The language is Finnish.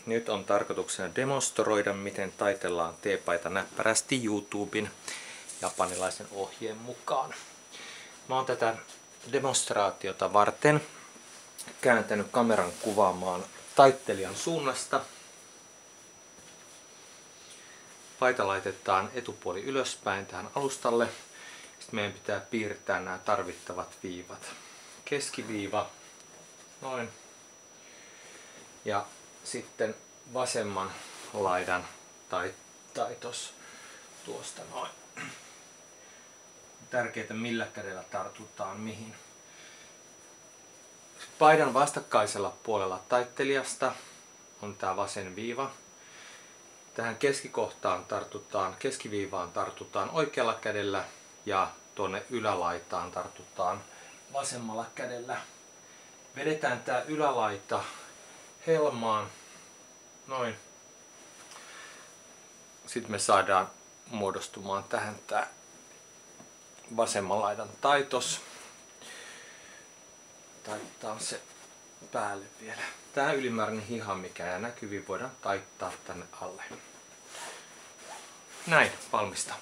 Nyt on tarkoituksena demonstroida, miten taitellaan teepaita näppärästi YouTuben japanilaisen ohjeen mukaan. Mä oon tätä demonstraatiota varten kääntänyt kameran kuvaamaan taittelijan suunnasta. Paita laitetaan etupuoli ylöspäin tähän alustalle. Sitten meidän pitää piirtää nämä tarvittavat viivat. Keskiviiva, noin. Ja sitten vasemman laidan taitos tuosta noin. Tärkeää millä kädellä tartutaan mihin. Paidan vastakkaisella puolella taittelijasta on tämä vasen viiva. Tähän keskikohtaan keskiviivaan tartutaan oikealla kädellä ja tuonne ylälaitaan tartutaan vasemmalla kädellä. Vedetään tämä ylälaita helmaan. Noin. Sitten me saadaan muodostumaan tähän tämä vasemman laidan taitos. Taittaa se päälle vielä. Tämä ylimääräinen hiha, mikä jää näkyviin, voidaan taittaa tänne alle. Näin, valmista.